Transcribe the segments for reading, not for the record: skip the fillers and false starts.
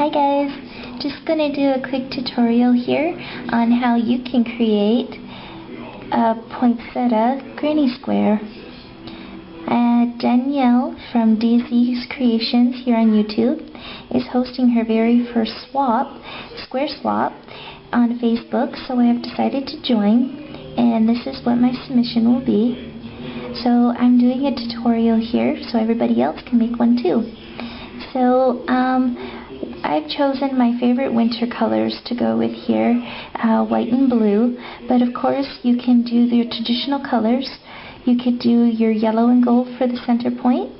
Hi guys, just going to do a quick tutorial here on how you can create a poinsettia granny square. Danielle from DZ's Creations here on YouTube is hosting her very first square swap on Facebook, so I have decided to join, and this is what my submission will be. So I'm doing a tutorial here so everybody else can make one too. So I've chosen my favorite winter colors to go with here, white and blue, but of course you can do your traditional colors. You could do your yellow and gold for the center point,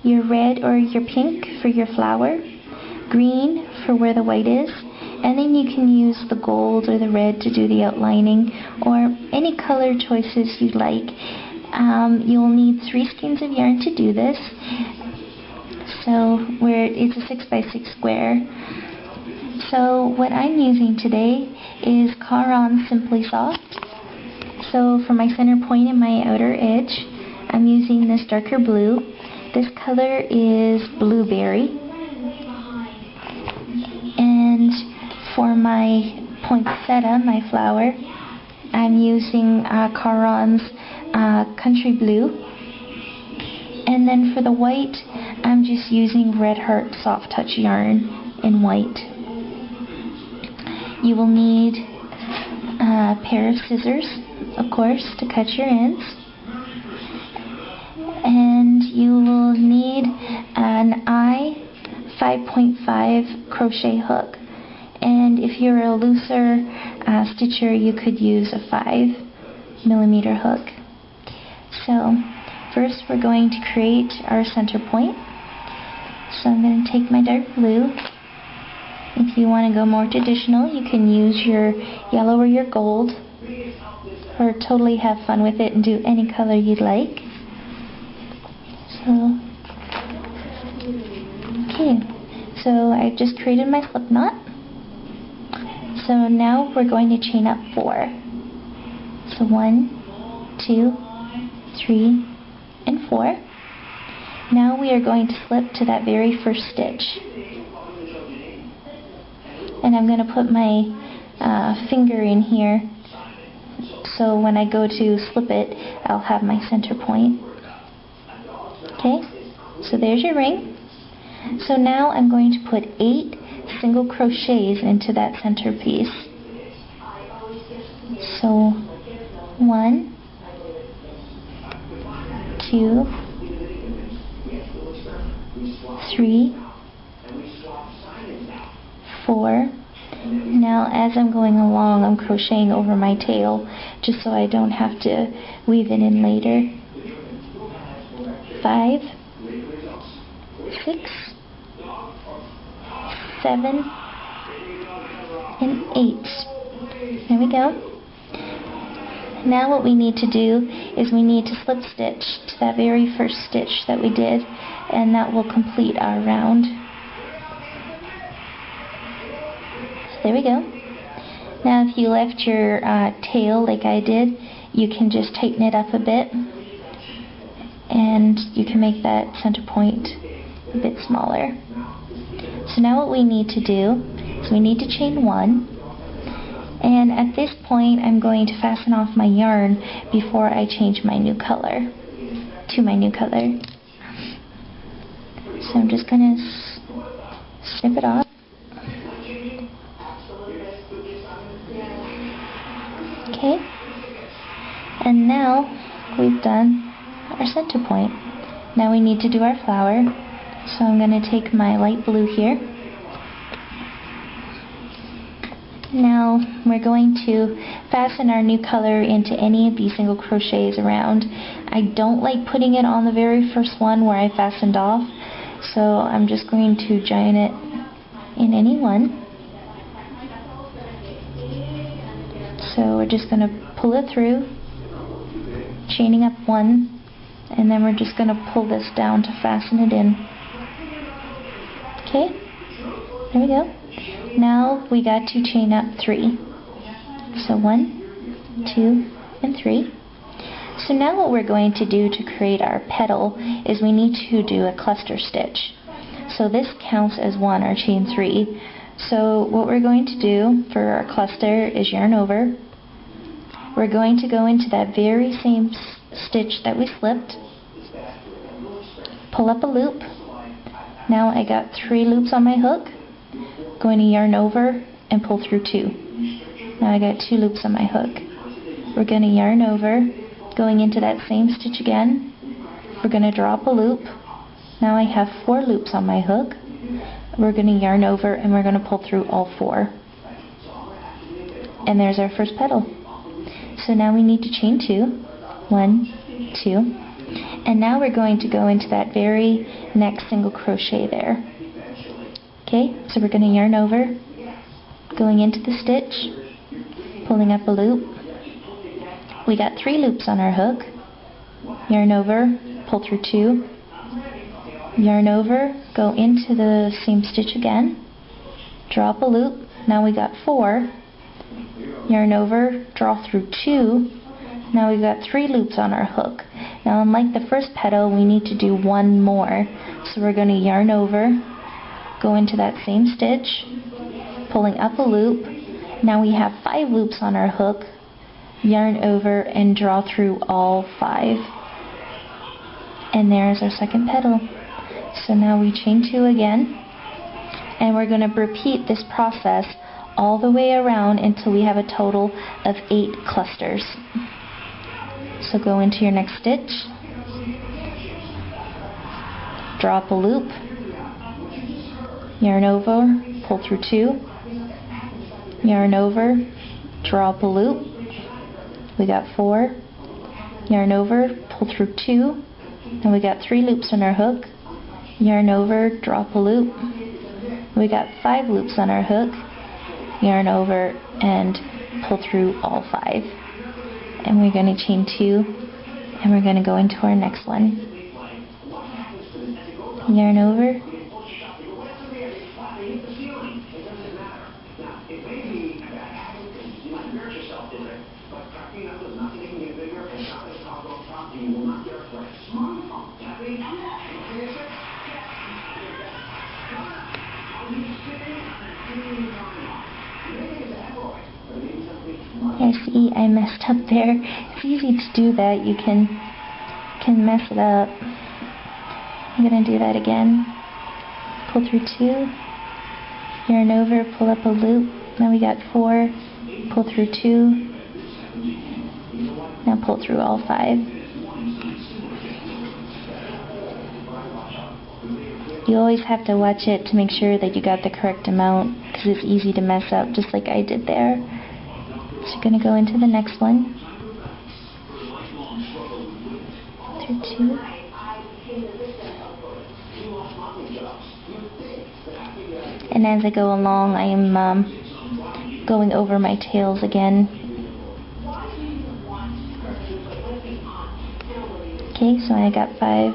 your red or your pink for your flower, green for where the white is, and then you can use the gold or the red to do the outlining, or any color choices you'd like. You'll need 3 skeins of yarn to do this. So it's a 6x6 square. So what I'm using today is Caron Simply Soft. So for my center point and my outer edge, I'm using this darker blue. This color is blueberry. And for my poinsettia, my flower, I'm using Caron's Country Blue. And then for the white, I'm just using Red Heart Soft Touch yarn in white. You will need a pair of scissors, of course, to cut your ends. And you will need an I 5.5 crochet hook. And if you're a looser stitcher, you could use a 5mm hook. So first we're going to create our center point. So I'm going to take my dark blue. If you want to go more traditional, you can use your yellow or your gold, or totally have fun with it and do any color you'd like. So I've just created my slip knot. So now we're going to chain up 4. So 1, 2, 3, and 4. Now we are going to slip to that very first stitch. And I'm going to put my finger in here, so when I go to slip it, I'll have my center point. Okay, so there's your ring. So now I'm going to put 8 single crochets into that center piece. So 1, 2, 3, 4. Now as I'm going along, I'm crocheting over my tail just so I don't have to weave it in later. 5, 6, 7, and 8. There we go. Now what we need to do is we need to slip stitch to that very first stitch that we did, and that will complete our round. There we go. Now if you left your tail like I did, you can just tighten it up a bit, and you can make that center point a bit smaller. So now what we need to do is we need to chain 1, and at this point I'm going to fasten off my yarn before I change my new color to my new color. So I'm just going to snip it off. Okay, and now we've done our center point. Now we need to do our flower. So I'm going to take my light blue here. Now we're going to fasten our new color into any of these single crochets around. I don't like putting it on the very first one where I fastened off, so I'm just going to join it in any one. So we're just going to pull it through, chaining up 1, and then we're just going to pull this down to fasten it in. Okay, there we go. Now we got to chain up 3. So 1, 2, and 3. So now what we're going to do to create our petal is we need to do a cluster stitch. So this counts as one, our chain 3. So what we're going to do for our cluster is yarn over. We're going to go into that very same stitch that we slipped, pull up a loop. Now I got 3 loops on my hook, going to yarn over and pull through 2. Now I got 2 loops on my hook. We're going to yarn over, going into that same stitch again. We're going to drop a loop. Now I have 4 loops on my hook. We're going to yarn over and we're going to pull through all 4. And there's our first petal. So now we need to chain 2. 1, 2. And now we're going to go into that very next single crochet there. Okay, so we're going to yarn over, going into the stitch, pulling up a loop. We got 3 loops on our hook. Yarn over, pull through 2. Yarn over, go into the same stitch again, drop a loop. Now we got 4. Yarn over, draw through 2. Now we've got 3 loops on our hook. Now unlike the first petal, we need to do 1 more. So we're going to yarn over, go into that same stitch, pulling up a loop. Now we have 5 loops on our hook. Yarn over and draw through all 5. And there's our second petal. So now we chain 2 again. And we're going to repeat this process all the way around until we have a total of 8 clusters. So go into your next stitch, drop a loop, yarn over, pull through 2, yarn over, drop a loop. We got 4, yarn over, pull through 2, and we got 3 loops on our hook, yarn over, drop a loop. We got 5 loops on our hook, yarn over, and pull through all 5. And we're going to chain 2, and we're going to go into our next one. Yarn over, I see I messed up there. It's easy to do that. You can mess it up. I'm going to do that again. Pull through 2, yarn over, pull up a loop. Now we got 4, pull through 2. Now pull through all 5. You always have to watch it to make sure that you got the correct amount, because it's easy to mess up, just like I did there. So you're going to go into the next one. Through 2. And as I go along, I am going over my tails again. Okay, so I got 5,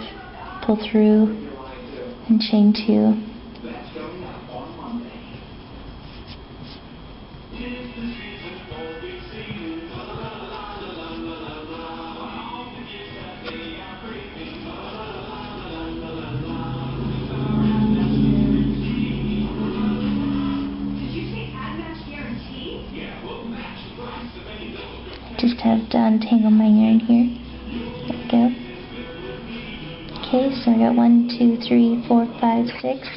pull through, and chain 2. Just have to untangle my yarn here. There we go. Okay, so I got 1, 2, 3, 4, 5, 6.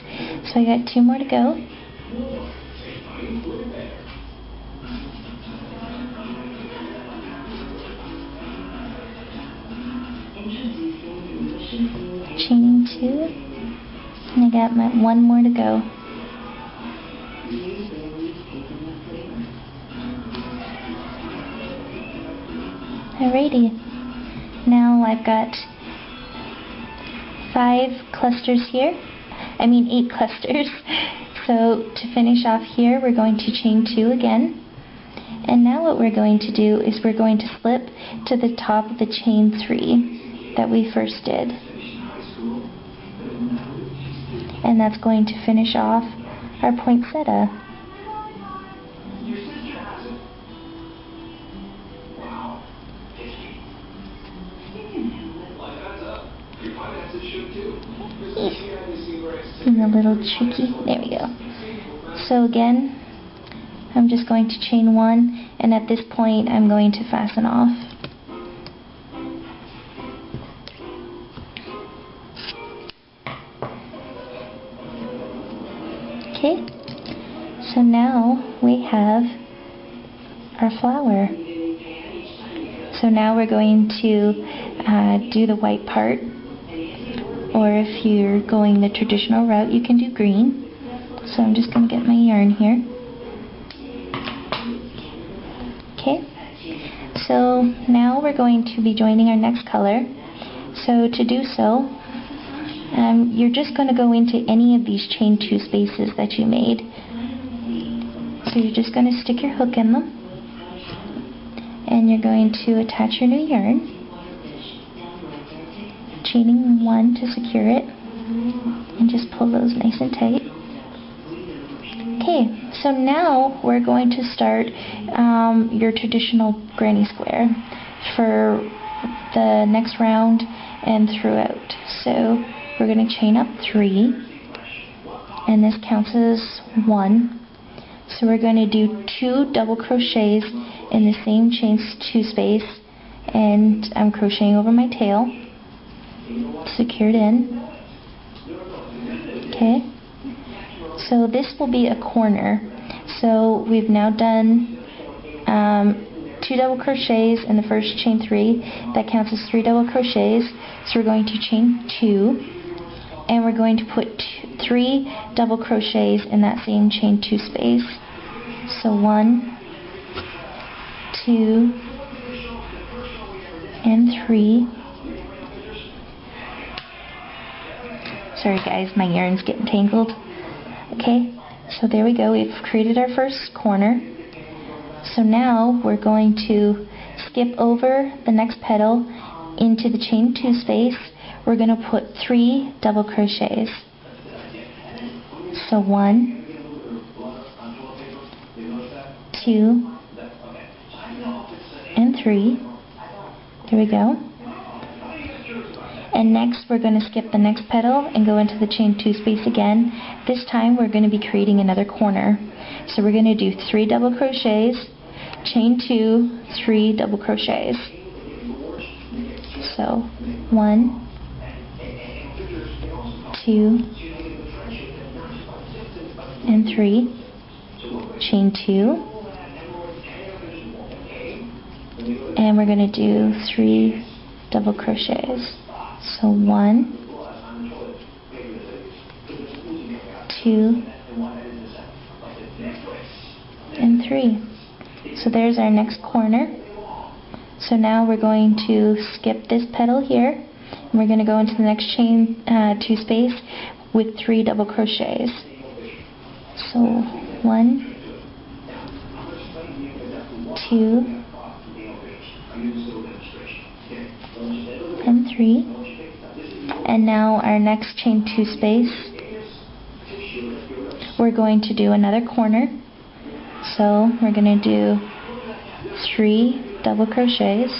So I got 2 more to go. Chaining 2. And I got my 1 more to go. Alrighty, now I've got 5 clusters here, 8 clusters. So to finish off here, we're going to chain 2 again. And now what we're going to do is we're going to slip to the top of the chain 3 that we first did. And that's going to finish off our poinsettia. And a little tricky. There we go. So again, I'm just going to chain 1, and at this point I'm going to fasten off. Okay, so now we have our flower. So now we're going to do the white part, or if you're going the traditional route, you can do green. So I'm just going to get my yarn here. Okay, so now we're going to be joining our next color. So to do so, you're just going to go into any of these chain 2 spaces that you made. So you're just going to stick your hook in them, and you're going to attach your new yarn, chaining 1 to secure it, and just pull those nice and tight. Okay, so now we're going to start your traditional granny square for the next round and throughout. So we're going to chain up 3, and this counts as 1. So we're going to do 2 double crochets in the same chain 2 space, and I'm crocheting over my tail, secured in. Okay. So this will be a corner. So we've now done 2 double crochets in the first chain 3. That counts as 3 double crochets. So we're going to chain 2, and we're going to put 3 double crochets in that same chain 2 space. So 1, 2, and 3. Sorry guys, my yarn's getting tangled. Okay, so there we go. We've created our first corner. So now we're going to skip over the next petal into the chain 2 space. We're going to put 3 double crochets. So 1, 2, and 3. There we go. And next we're going to skip the next petal and go into the chain 2 space again. This time we're going to be creating another corner. So we're going to do 3 double crochets, chain 2, 3 double crochets. So 1, 2, and 3, chain 2, and we're going to do 3 double crochets. So 1, 2, and 3. So there's our next corner. So now we're going to skip this petal here, and we're going to go into the next chain 2 space with 3 double crochets. So 1, 2, and 3. And now our next chain 2 space, we're going to do another corner. So we're going to do 3 double crochets,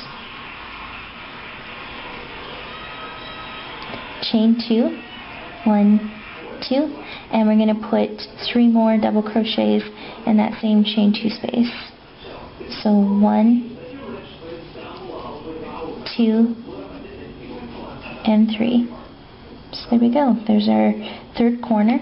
chain 2, 1, 2, and we're going to put 3 more double crochets in that same chain 2 space. So 1, 2, and 3. So there we go. There's our third corner.